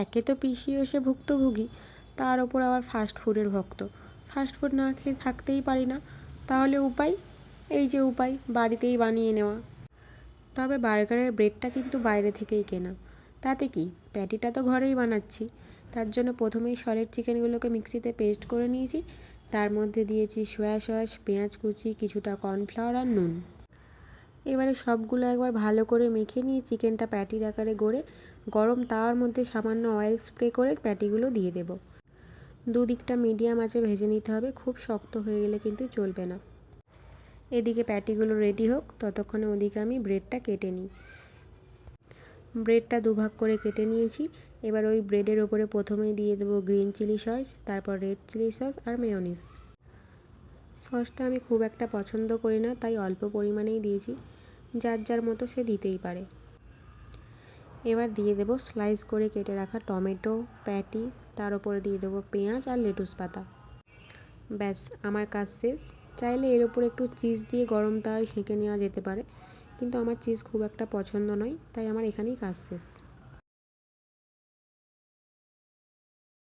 একে তো পিসিও সে ভুক্তভোগী, তার ওপর আবার ফাস্ট ফুডের ভক্ত। ফাস্ট ফুড না খেয়ে থাকতেই পারি না। তাহলে উপায়? এই যে উপায়, বাড়িতেই বানিয়ে নেওয়া। তবে বার্গারের ব্রেডটা কিন্তু বাইরে থেকেই কেনা। তাতে কি, প্যাটিটা তো ঘরেই বানাচ্ছি। তার জন্য প্রথমেই সলিড চিকেনগুলোকে মিক্সিতে পেস্ট করে নিয়েছি। তার মধ্যে দিয়েছি সয়া সস, পেঁয়াজ কুচি, কিছুটা কর্নফ্লাওয়ার আর নুন। এবারে সবগুলো একবার ভালো করে মেখে নিয়ে চিকেনটা প্যাটির আকারে গড়ে গরম তাওয়ার মধ্যে সামান্য অয়েল স্প্রে করে প্যাটিগুলো দিয়ে দেব। দুদিকটা মিডিয়াম আঁচে ভেজে নিতে হবে, খুব শক্ত হয়ে গেলে কিন্তু চলবে না। এদিকে প্যাটিগুলো রেডি হোক, ততক্ষণে ওদিকে আমি ব্রেডটা কেটে নিই। ব্রেডটা দুভাগ করে কেটে নিয়েছি। এবার ওই ব্রেডের ওপরে প্রথমেই দিয়ে দেবো গ্রিন চিলি সস, তারপর রেড চিলি সস আর মেয়োনিজ। সসটা আমি খুব একটা পছন্দ করি না, তাই অল্প পরিমাণেই দিয়েছি। যার যার মতো সে দিতেই পারে। এবার দিয়ে দেবো স্লাইস করে কেটে রাখা টমেটো, প্যাটি, তার ওপরে দিয়ে দেবো পেঁয়াজ আর লেটুস পাতা। ব্যাস, আমার কাজ শেষ। চাইলে এর ওপরে একটু চিজ দিয়ে গরম তাওয়ায় সেঁকে নেওয়া যেতে পারে, কিন্তু আমার চিজ খুব একটা পছন্দ নয়, তাই আমার এখানেই কাজ শেষ।